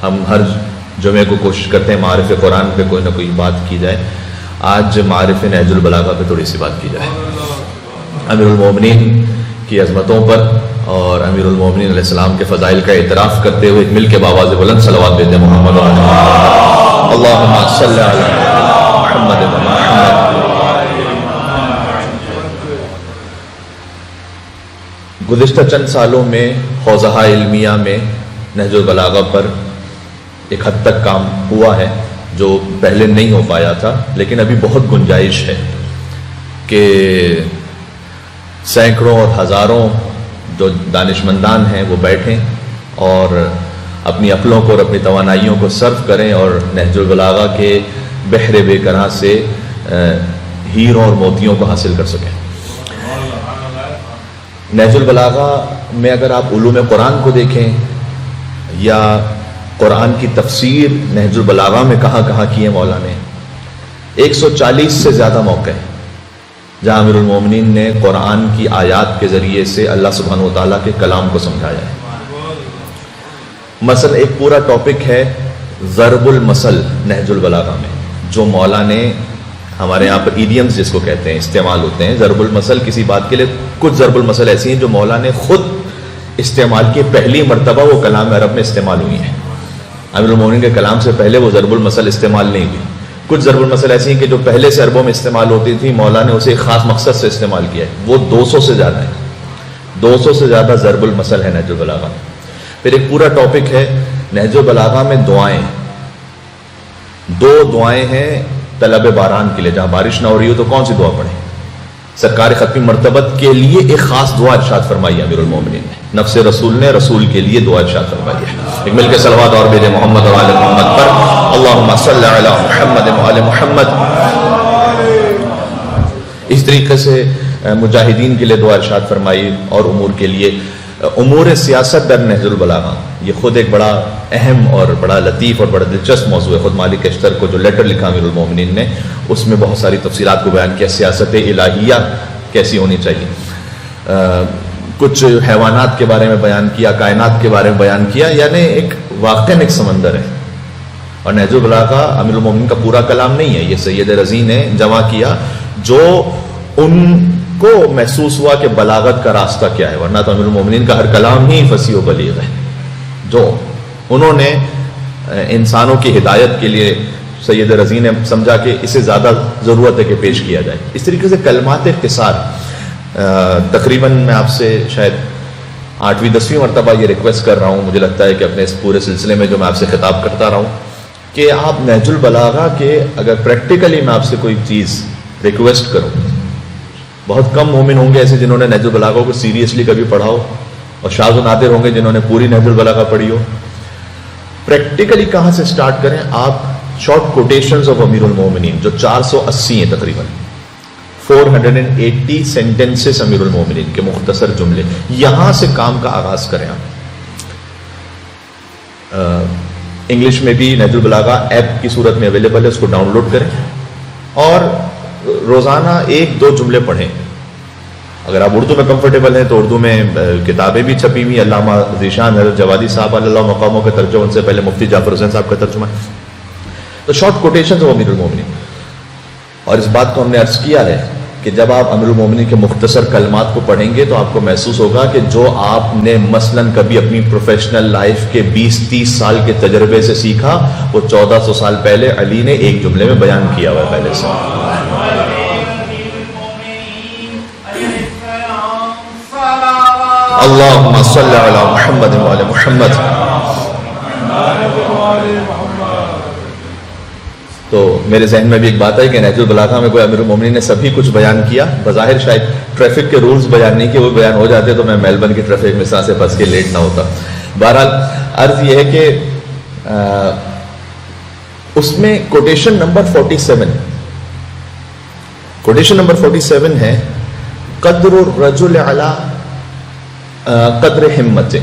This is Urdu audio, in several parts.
ہم ہر جمعے کو کوشش کرتے ہیں معارف قرآن پہ کوئی نہ کوئی بات کی جائے. آج معارف نہج البلاغہ پہ تھوڑی سی بات کی جائے. امیر المومنین کی عظمتوں پر اور امیر المومنین علیہ السلام کے فضائل کا اعتراف کرتے ہوئے مل کے بآواز بلند صلوات دیتے محمد اللہم صلی علی محمد محمد. گزشتہ چند سالوں میں حوزہ علمیہ میں نہج البلاغہ پر ایک حد تک کام ہوا ہے جو پہلے نہیں ہو پایا تھا، لیکن ابھی بہت گنجائش ہے کہ سینکڑوں اور ہزاروں جو دانشمندان ہیں وہ بیٹھیں اور اپنی عقلوں کو اور اپنی توانائیوں کو صرف کریں اور نہج البلاغہ کے بحر بے کناں سے ہیروں اور موتیوں کو حاصل کر سکیں. نہج البلاغہ میں اگر آپ علوم قرآن کو دیکھیں یا قرآن کی تفسیر نہج البلاغہ میں کہاں کہاں کی ہے مولا نے، 140 سے زیادہ موقع ہیں جہاں امیر المومنین نے قرآن کی آیات کے ذریعے سے اللہ سبحانہ و تعالیٰ کے کلام کو سمجھایا ہے. مثلا ایک پورا ٹاپک ہے ضرب المثل نہج البلاغہ میں، جو مولا نے ہمارے یہاں پر ایڈیمز جس کو کہتے ہیں استعمال ہوتے ہیں. ضرب المثل کسی بات کے لیے کچھ ضرب المثل ایسی ہیں جو مولا نے خود استعمال کی، پہلی مرتبہ وہ کلام عرب میں استعمال ہوئی ہیں. امیر المومنین کے کلام سے پہلے وہ ضرب المثل استعمال نہیں ہوئی. کچھ ضرب المثل ایسی ہیں کہ جو پہلے سے عربوں میں استعمال ہوتی تھی، مولا نے اسے ایک خاص مقصد سے استعمال کیا ہے. وہ 200 سے زیادہ ہیں، 200 سے زیادہ ضرب المثل ہے نہج البلاغہ. پھر ایک پورا ٹاپک ہے نہج البلاغہ میں دعائیں. 2 دعائیں ہیں طلب باران کے لیے، جہاں بارش نہ ہو رہی ہو تو کون سی دعا پڑھیں. سرکار ختمی مرتبت کے لیے ایک خاص دعا ارشاد فرمائی ہے امیر المومنین نے، نفس رسول نے رسول کے لیے دعا ارشاد فرمائی ہے. ایک مل کے صلوات اور بھیجے محمد اور آل محمد پر. اللہم صلی علی محمد و آل محمد. اس طریقے سے مجاہدین کے لیے دعا ارشاد فرمائی اور امور کے لیے. امور سیاست در نہج البلاغہ یہ خود ایک بڑا اہم اور بڑا لطیف اور بڑا دلچسپ موضوع ہے. خود مالک اشتر کو جو لیٹر لکھا امیر المومنین نے، اس میں بہت ساری تفصیلات کو بیان کیا. سیاست الہیہ کیسی ہونی چاہیے، کچھ حیوانات کے بارے میں بیان کیا، کائنات کے بارے میں بیان کیا. یعنی ایک واقعاً ایک سمندر ہے. اور نہج البلاغہ امیر المومنین کا پورا کلام نہیں ہے، یہ سید رضی نے جمع کیا جو ان کو محسوس ہوا کہ بلاغت کا راستہ کیا ہے. ورنہ تو امیر المومنین کا ہر کلام ہی فصیح و بلیغ ہے. جو انہوں نے انسانوں کی ہدایت کے لیے سید رضی نے سمجھا کہ اسے زیادہ ضرورت ہے کہ پیش کیا جائے. اس طریقے سے کلمات اختصار تقریباً میں آپ سے شاید 8ویں 10ویں مرتبہ یہ ریکویسٹ کر رہا ہوں. مجھے لگتا ہے کہ اپنے اس پورے سلسلے میں جو میں آپ سے خطاب کرتا رہا ہوں کہ آپ نہج البلاغہ کے اگر پریکٹیکلی میں آپ سے کوئی چیز ریکویسٹ کروں، بہت کم مومن ہوں گے ایسے جنہوں نے نہج البلاغہ کو سیریسلی کبھی پڑھا ہو، اور شاذ و نادر ہوں گے جنہوں نے پوری نہج البلاغہ پڑھی ہو. پریکٹیکلی کہاں سے سٹارٹ کریں؟ آپ شارٹ کوٹیشنز آف امیر المومنین جو 480 ہیں، تقریباً 480 سینٹنسز امیر المومنین کے مختصر جملے، یہاں سے کام کا آغاز کریں. آپ انگلش میں بھی نہج البلاغہ ایپ کی صورت میں اویلیبل ہے، اس کو ڈاؤن لوڈ کریں اور روزانہ 1-2 جملے پڑھیں. اگر آپ اردو میں کمفرٹیبل ہیں تو اردو میں کتابیں بھی چھپی ہوئی. علامہ ذیشان حضرت جوادی صاحب علیہ اللہ مقاموں کے ترجمہ، ان سے پہلے مفتی جعفر حسین صاحب کا ترجمہ. تو شارٹ کوٹیشنز ہو امیر المومنین. اور اس بات کو ہم نے عرض کیا ہے کہ جب آپ امیر المومنین کے مختصر کلمات کو پڑھیں گے تو آپ کو محسوس ہوگا کہ جو آپ نے مثلاً کبھی اپنی پروفیشنل لائف کے 20-30 سال کے تجربے سے سیکھا، وہ 1400 سال پہلے علی نے ایک جملے میں بیان کیا ہوا ہے پہلے سے. اللہم صلی علی محمد و آل محمد. تو میرے ذہن میں بھی ایک بات ہے کہ نہج البلاغہ میں کوئی امیر المومنین نے سبھی کچھ بیان کیا. بظاہر شاید ٹریفک کے رولز بیان نہیں کیے، وہ بیان ہو جاتے تو میں میلبرن کی ٹریفک میں سے پھنس کے لیٹ نہ ہوتا. بہرحال عرض یہ ہے کہ اس میں کوٹیشن نمبر 47 ہے قدر الرجل علی قدر ہمت.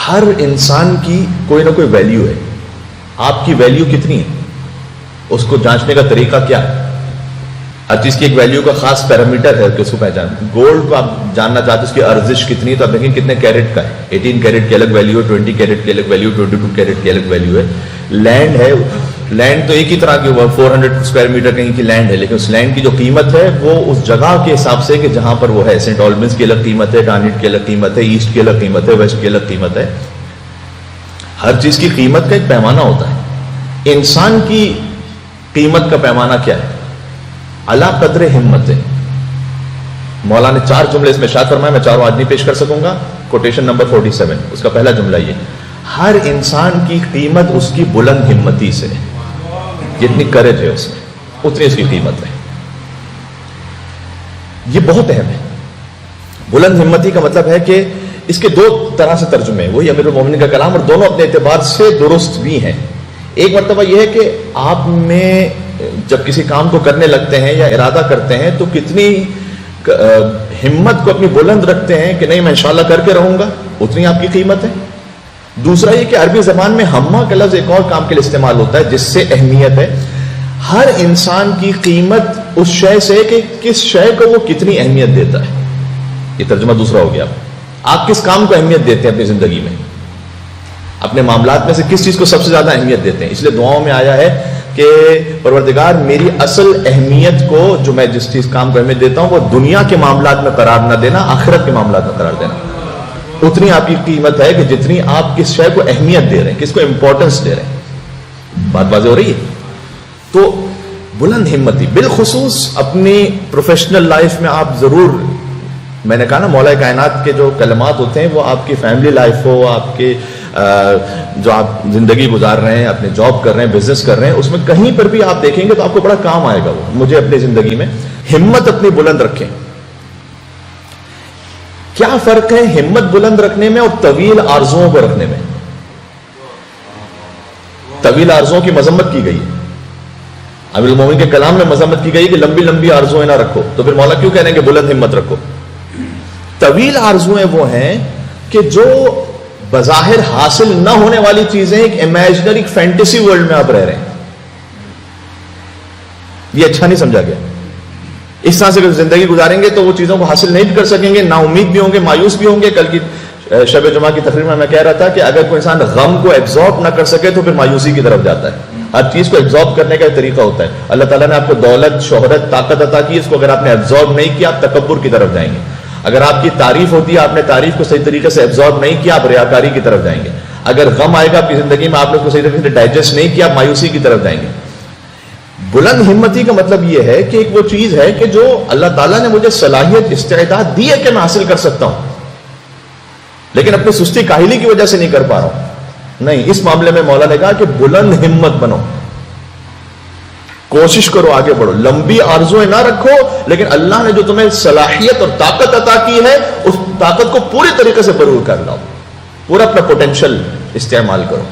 ہر انسان کی کوئی نہ کوئی ویلیو ہے. آپ کی ویلیو کتنی ہے، اس کو جانچنے کا طریقہ کیا ہے؟ ہر چیز کی ایک ویلیو کا خاص پیرامیٹر ہے کہ اس کو پہچان. گولڈ کو آپ جاننا چاہتے ہیں اس کی ارزش کتنی ہے تو آپ دیکھیں کتنے کیرٹ کا ہے. 18 کیرٹ کی الگ ویلیو ہے, 20 کیرٹ کی الگ ویلیو, 22 کیرٹ کی الگ ویلیو ہے. لینڈ ہے, لینڈ تو ایک ہی طرح کی 400 اسکوائر میٹر کہیں کی لینڈ ہے, لیکن اس لینڈ کی جو قیمت ہے وہ اس جگہ کے حساب سے کہ جہاں پر وہ ہے. سینٹ آلبنز کی الگ قیمت ہے, ڈانٹ کی الگ قیمت ہے, ایسٹ کی الگ قیمت ہے, ویسٹ کی الگ قیمت ہے. ہر چیز کی قیمت کا ایک پیمانہ ہوتا ہے. انسان کی قیمت کا پیمانہ کیا ہے؟ علی قدر ہمت ہے. مولا نے 4 جملے اس میں ارشاد فرمائے, میں چاروں آج نہیں پیش کر سکوں گا. کوٹیشن نمبر 47, اس کا پہلا جملہ یہ, ہر انسان کی قیمت اس کی بلند ہمتی سے, جتنی کریج ہے اس میں اتنی اس کی قیمت ہے. یہ بہت اہم ہے. بلند ہمتی کا مطلب ہے کہ اس کے 2 طرح سے ترجمے ہیں, وہی امیر المومنین کا کلام, اور دونوں اپنے اعتبار سے درست بھی ہیں. ایک مرتبہ یہ ہے کہ آپ میں جب کسی کام کو کرنے لگتے ہیں یا ارادہ کرتے ہیں تو کتنی ہمت کو اپنی بلند رکھتے ہیں کہ نہیں میں انشاءاللہ کر کے رہوں گا, اتنی آپ کی قیمت ہے. دوسرا یہ کہ عربی زبان میں ہمہ کا لفظ ایک اور کام کے لیے استعمال ہوتا ہے جس سے اہمیت ہے. ہر انسان کی قیمت اس شے سے کہ کس شے کو وہ کتنی اہمیت دیتا ہے. یہ ترجمہ دوسرا ہو گیا. آپ کس کام کو اہمیت دیتے ہیں اپنی زندگی میں, اپنے معاملات میں سے کس چیز کو سب سے زیادہ اہمیت دیتے ہیں. اس لیے دعاؤں میں آیا ہے کہ پروردگار میری اصل اہمیت کو, جو میں جس چیز کام کو اہمیت دیتا ہوں, وہ دنیا کے معاملات میں قرار نہ دینا, آخرت کے معاملات میں قرار دینا. اتنی آپ کی قیمت ہے کہ جتنی آپ کس شے کو اہمیت دے رہے ہیں, کس کو امپورٹنس دے رہے ہیں. بات واضح ہو رہی ہے؟ تو بلند ہمتی بالخصوص اپنی پروفیشنل لائف میں آپ ضرور, میں نے کہا نا مولا کائنات کے جو کلمات ہوتے ہیں وہ آپ کی فیملی لائف ہو, آپ کے جو آپ زندگی گزار رہے ہیں, اپنے جاب کر رہے ہیں, بزنس کر رہے ہیں, اس میں کہیں پر بھی آپ دیکھیں گے تو آپ کو بڑا کام آئے گا. وہ مجھے اپنی زندگی میں ہمت اپنی بلند رکھیں. کیا فرق ہے ہمت بلند رکھنے میں اور طویل آرزوؤں کو رکھنے میں؟ طویل آرزوؤں کی مذمت کی گئی ہے. امیر المومنین کے کلام میں مذمت کی گئی کہ لمبی لمبی آرزوئیں نہ رکھو, تو پھر مولا کیوں کہہ رہے ہیں کہ بلند ہمت رکھو؟ طویل آرزوئیں وہ ہیں کہ جو بظاہر حاصل نہ ہونے والی چیزیں, ایک امیجنری, ایک فینٹیسی ورلڈ میں آپ رہ رہے ہیں. یہ اچھا نہیں سمجھا گیا. اس طرح سے زندگی گزاریں گے تو وہ چیزوں کو حاصل نہیں کر سکیں گے, نا امید بھی ہوں گے, مایوس بھی ہوں گے. کل کی شب جمعہ کی تقریر میں میں کہہ رہا تھا کہ اگر کوئی انسان غم کو ایبزارب نہ کر سکے تو پھر مایوسی کی طرف جاتا ہے. ہر چیز کو ایبزارب کرنے کا ایک طریقہ ہوتا ہے. اللہ تعالیٰ نے آپ کو دولت, شہرت, طاقت عطا کی, اس کو اگر آپ نے ایبزارب نہیں کیا آپ تکبر کی طرف جائیں گے. اگر آپ کی تعریف ہوتی ہے, آپ نے تعریف کو صحیح طریقے سے ایبزارب نہیں کیا, آپ ریاکاری کی طرف جائیں گے. اگر غم آئے گا آپ کی زندگی میں, آپ نے اس کو صحیح طریقے سے ڈائجسٹ نہیں کیا, آپ مایوسی کی طرف جائیں گے. بلند ہمتی کا مطلب یہ ہے کہ ایک وہ چیز ہے کہ جو اللہ تعالیٰ نے مجھے صلاحیت, استعداد دی ہے کہ میں حاصل کر سکتا ہوں, لیکن اپنی سستی کاہلی کی وجہ سے نہیں کر پا رہا ہوں. نہیں, اس معاملے میں مولا نے کہا کہ بلند ہمت بنو, کوشش کرو, آگے بڑھو. لمبی آرزویں نہ رکھو, لیکن اللہ نے جو تمہیں صلاحیت اور طاقت عطا کی ہے اس طاقت کو پوری طریقے سے بروز کر لاؤ, پورا اپنا پوٹینشل استعمال کرو.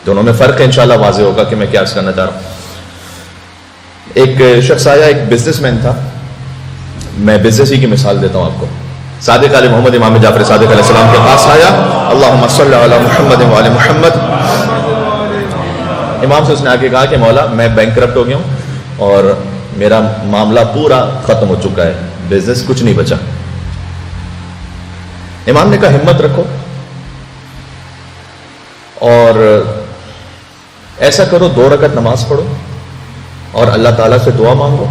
دونوں میں فرق ہے, انشاءاللہ واضح ہوگا کہ میں کیا عرض کرنا چاہ رہا ہوں. ایک شخص آیا, ایک بزنس مین تھا. میں بزنس ہی کی مثال دیتا ہوں آپ کو. صادق علیہ محمد امام جعفر صادق علیہ السلام کے پاس آیا, اللہم صلی علی محمد وعلی محمد. امام سے اس نے آ کے کہا کہ مولا میں بینکرپٹ ہو گیا ہوں اور میرا معاملہ پورا ختم ہو چکا ہے, بزنس کچھ نہیں بچا. امام نے کہا ہمت رکھو اور ایسا کرو, 2 رکعت نماز پڑھو اور اللہ تعالیٰ سے دعا مانگو,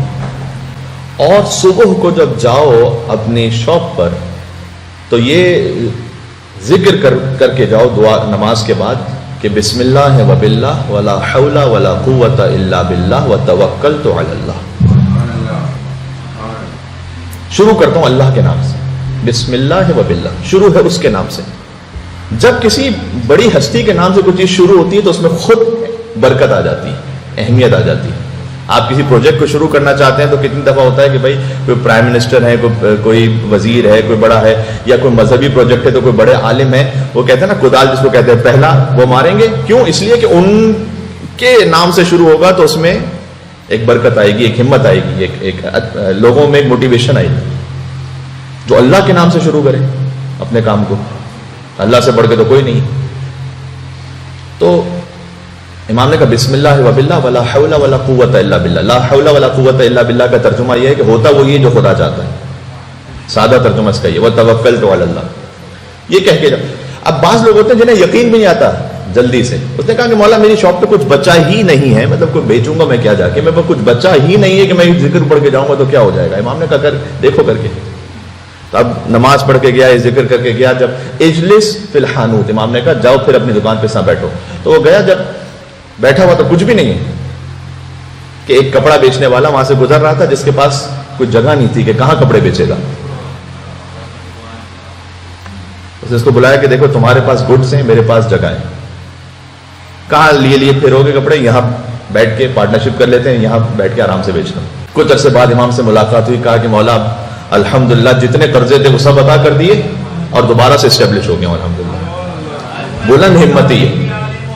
اور صبح کو جب جاؤ اپنی شاپ پر تو یہ ذکر کر کے جاؤ دعا نماز کے بعد کہ بسم اللہ و باللہ ولا حول ولا قوت الا باللہ وتوکلت علی اللہ. شروع کرتا ہوں اللہ کے نام سے, بسم اللہ و باللہ, شروع ہے اس کے نام سے. جب کسی بڑی ہستی کے نام سے کوئی چیز شروع ہوتی ہے تو اس میں خود برکت آ جاتی ہے, اہمیت آ جاتی ہے. آپ کسی پروجیکٹ کو شروع کرنا چاہتے ہیں تو کتنی دفعہ ہوتا ہے کہ بھائی کوئی پرائم منسٹر ہے, کوئی وزیر ہے, کوئی بڑا ہے, یا کوئی مذہبی پروجیکٹ ہے تو کوئی بڑے عالم ہے, وہ کہتے ہیں نا کدال جس کو کہتے ہیں پہلا وہ ماریں گے. کیوں؟ اس لیے کہ ان کے نام سے شروع ہوگا تو اس میں ایک برکت آئے گی, ایک ہمت آئے گی, ایک لوگوں میں ایک موٹیویشن آئے گی. جو اللہ کے نام سے شروع کرے اپنے کام کو, اللہ سے بڑھ کے تو کوئی نہیں. تو امام نے کہا بسم اللہ و باللہ ولا حول ولا قوت الا باللہ. لا حول ولا قوت الا باللہ کا ترجمہ یہ ہے کہ ہوتا وہ یہ جو خدا چاہتا ہے. سادہ ترجمہ اس کا یہ وتوکلت علی اللہ. یہ کہہ کے اب بعض لوگ ہوتے ہیں جنہیں یقین بھی نہیں آتا جلدی سے. اس نے کہا کہ مولا میری شاپ پہ کچھ بچا ہی نہیں ہے, مطلب کوئی بیچوں گا میں کیا جا کے, میں کچھ بچا ہی نہیں ہے کہ میں ذکر پڑھ کے جاؤں گا تو کیا ہو جائے گا. امام نے کہا کر دیکھو کر کے. تو اب نماز پڑھ کے گیا, ذکر کر کے گیا. جب اجلس فی الحانوت, امام نے کہا جاؤ پھر اپنی دکان پہ بیٹھو. تو وہ گیا, جب بیٹھا ہوا تو کچھ بھی نہیں ہے کہ ایک کپڑا بیچنے والا وہاں سے گزر رہا تھا جس کے پاس کوئی جگہ نہیں تھی کہ کہاں کپڑے بیچے گا. اس کو بلایا کہ دیکھو تمہارے پاس گڈس ہیں, میرے پاس جگہ ہے. کہاں لیے پھرو گے کپڑے, یہاں بیٹھ کے پارٹنرشپ کر لیتے ہیں, یہاں بیٹھ کے آرام سے بیچنا. کچھ عرصے بعد امام سے ملاقات ہوئی. کہا کہ مولا الحمدللہ جتنے قرضے تھے وہ سب ادا کر دیے اور دوبارہ سے اسٹیبلش ہو گئے الحمدللہ. بلند ہمتی ہے,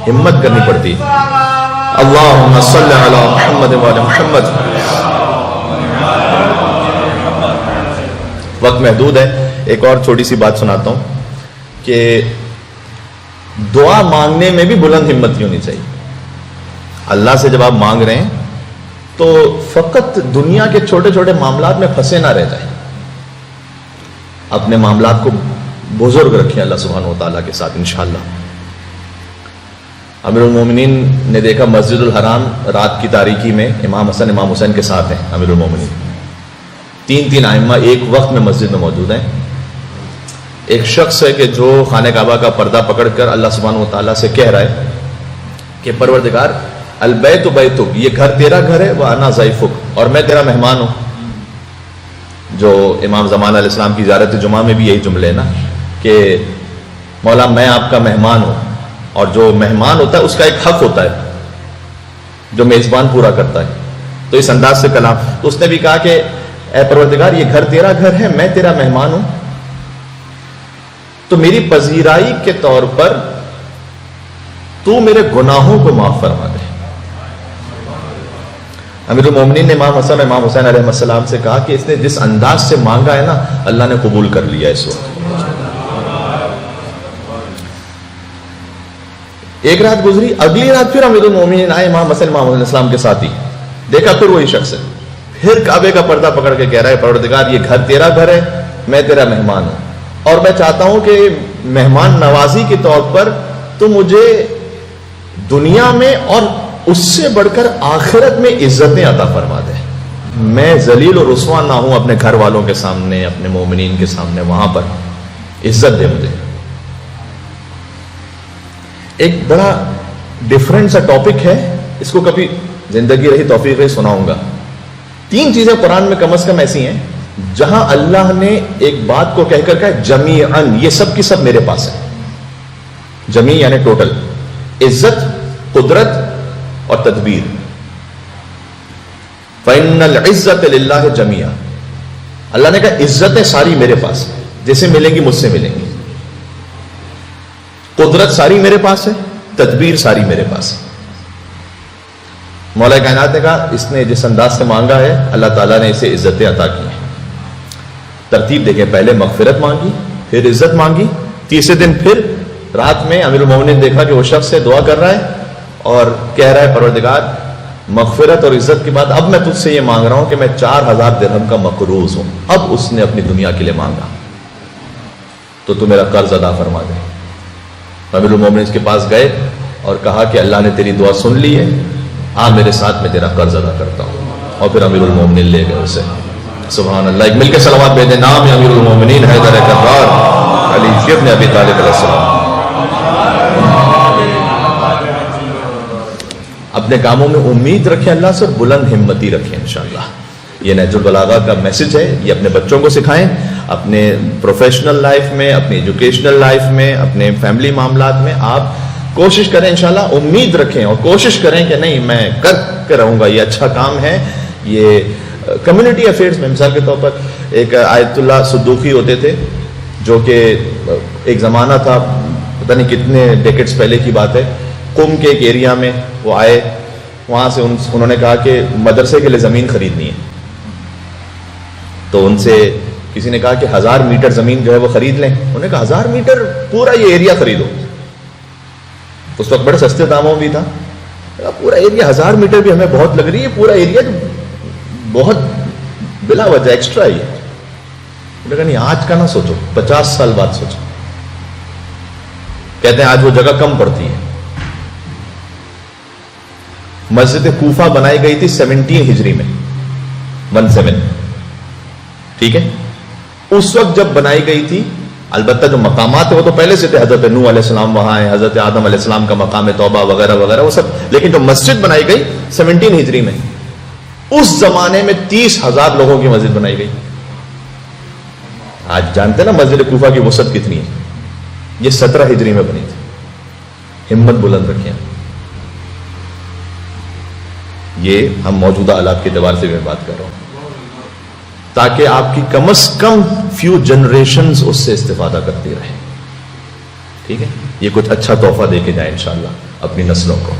ہمت کرنی پڑتی ہے. اللہم صلی علی محمد وعلی محمد. وقت محدود ہے, ایک اور چھوٹی سی بات سناتا ہوں کہ دعا مانگنے میں بھی بلند ہمت ہونی چاہیے. اللہ سے جب آپ مانگ رہے ہیں تو فقط دنیا کے چھوٹے چھوٹے معاملات میں پھنسے نہ رہ جائیں. اپنے معاملات کو بزرگ رکھیں اللہ سبحانہ و تعالیٰ کے ساتھ انشاءاللہ. امیر المومنین نے دیکھا مسجد الحرام رات کی تاریکی میں امام حسن امام حسین کے ساتھ ہیں. امیر المومنین تین ائمہ ایک وقت میں مسجد میں موجود ہیں. ایک شخص ہے کہ جو خانہ کعبہ کا پردہ پکڑ کر اللہ سبحانہ و تعالیٰ سے کہہ رہا ہے کہ پروردگار البیت بیتک, یہ گھر تیرا گھر ہے, وانا ضیفک, اور میں تیرا مہمان ہوں. جو امام زمان علیہ السلام کی زیارت جمعہ میں بھی یہی جملے ہیں نا کہ مولا میں آپ کا مہمان ہوں, اور جو مہمان ہوتا ہے اس کا ایک حق ہوتا ہے جو میزبان پورا کرتا ہے. تو اس انداز سے کلام. تو اس نے بھی کہا کہ اے پروردگار یہ گھر تیرا گھر ہے, میں تیرا مہمان ہوں, تو میری پذیرائی کے طور پر تو میرے گناہوں کو معاف فرما دے. امیر المومنین نے امام حسن امام حسین علیہ السلام سے کہا کہ اس نے جس انداز سے مانگا ہے نا اللہ نے قبول کر لیا اس وقت. ایک رات گزری, اگلی رات پھر امیر المومنین آئے امام حسن امام علیہ السلام کے ساتھ ہی. دیکھا پھر وہی شخص ہے, پھر کعبے کا پردہ پکڑ کے کہہ رہا ہے پروردگار یہ گھر تیرا گھر ہے, میں تیرا مہمان ہوں, اور میں چاہتا ہوں کہ مہمان نوازی کے طور پر تو مجھے دنیا میں اور اس سے بڑھ کر آخرت میں عزتیں عطا فرما دے. میں ذلیل و رسوا نہ ہوں اپنے گھر والوں کے سامنے, اپنے مومنین کے سامنے, وہاں پر عزت دے مجھے. ایک بڑا ڈفرینٹ سا ٹاپک ہے, اس کو کبھی زندگی رہی توفیق رہی سناؤں گا. 3 چیزیں قرآن میں کم از کم ایسی ہیں جہاں اللہ نے ایک بات کو کہہ کر کہا جمیعاً یہ سب کی سب میرے پاس ہے. جمی یعنی ٹوٹل, عزت, قدرت اور تدبیر. فَإِنَّ الْعِزَّةَ لِلَّهِ جَمِيعًا. اللہ نے کہا عزتیں ساری میرے پاس ہیں, جیسے ملیں گی مجھ سے ملیں گی. قدرت ساری میرے پاس ہے, تدبیر ساری میرے پاس ہے. مولا کائنات نے کہا اس نے جس انداز سے مانگا ہے اللہ تعالیٰ نے اسے عزتیں عطا کی ہیں. ترتیب دیکھیں, پہلے مغفرت مانگی, پھر عزت مانگی. تیسرے دن پھر رات میں امیر المومنین نے دیکھا کہ وہ شخص سے دعا کر رہا ہے اور کہہ رہا ہے پروردگار مغفرت اور عزت کے بعد اب میں تجھ سے یہ مانگ رہا ہوں کہ میں 4000 درہم کا مقروض ہوں. اب اس نے اپنی دنیا کے لیے مانگا تو میرا قرض ادا فرما دے. امیر المومنین اس کے پاس گئے اور کہا کہ اللہ نے تیری دعا سن لی ہے, آ میرے ساتھ میں تیرا قرض ادا کرتا ہوں. اور پھر امیر المومنین لے گئے اسے. سبحان اللہ. ایک مل کے صلوات بھیجیں. نام امیر المومنین حیدر کرار علی ابن ابی طالب علیہ السلام. اپنے کاموں میں امید رکھیں اللہ سے, بلند ہمتی رکھیں انشاءاللہ. یہ نہج البلاغہ کا میسج ہے, یہ اپنے بچوں کو سکھائیں, اپنے پروفیشنل لائف میں, اپنی ایجوکیشنل لائف میں, اپنے فیملی معاملات میں آپ کوشش کریں انشاءاللہ. امید رکھیں اور کوشش کریں کہ نہیں میں کر کے رہوں گا, یہ اچھا کام ہے. یہ کمیونٹی افیئرس میں مثال کے طور پر ایک آیت اللہ صدوقی ہوتے تھے جو کہ ایک زمانہ تھا, پتہ نہیں کتنے ڈیکڈز پہلے کی بات ہے, قم کے ایک ایریا میں وہ آئے. وہاں سے انہوں نے کہا کہ مدرسے کے لیے زمین خریدنی ہے. تو ان سے کسی نے کہا کہ 1000 میٹر زمین جو ہے وہ خرید لیں. انہوں نے کہا 1000 میٹر پورا یہ ایریا خریدو. اس وقت بڑے سستے داموں بھی تھا, پورا ایریا 1000 میٹر بھی ہمیں بہت لگ رہی ہے, پورا ایریا بہت بلا وجہ ایکسٹرا ہی ہے. لیکن نہیں, آج کا نہ سوچو, 50 سال بعد سوچو. کہتے ہیں آج وہ جگہ کم پڑتی ہے. مسجد کوفہ بنائی گئی تھی 17 ہجری میں, 17, ٹھیک ہے. اس وقت جب بنائی گئی تھی, البتہ جو مقامات ہیں وہ تو پہلے سے تھے, حضرت نوح علیہ السلام وہاں ہیں, حضرت آدم علیہ السلام کا مقام توبہ وغیرہ وغیرہ وہ سب, لیکن جو مسجد بنائی گئی 17 ہجری میں, اس زمانے میں 30,000 لوگوں کی مسجد بنائی گئی. آج جانتے نا مسجد کوفہ کی وسعت کتنی ہے. یہ 17 ہجری میں بنی تھی. ہمت بلند رکھیں. یہ ہم موجودہ حالات کے اعتبار سے میں بات کر رہا ہوں, تاکہ آپ کی کم از کم فیو جنریشنز اس سے استفادہ کرتی رہیں. ٹھیک ہے, یہ کچھ اچھا تحفہ دے کے جائیں انشاءاللہ اپنی نسلوں کو.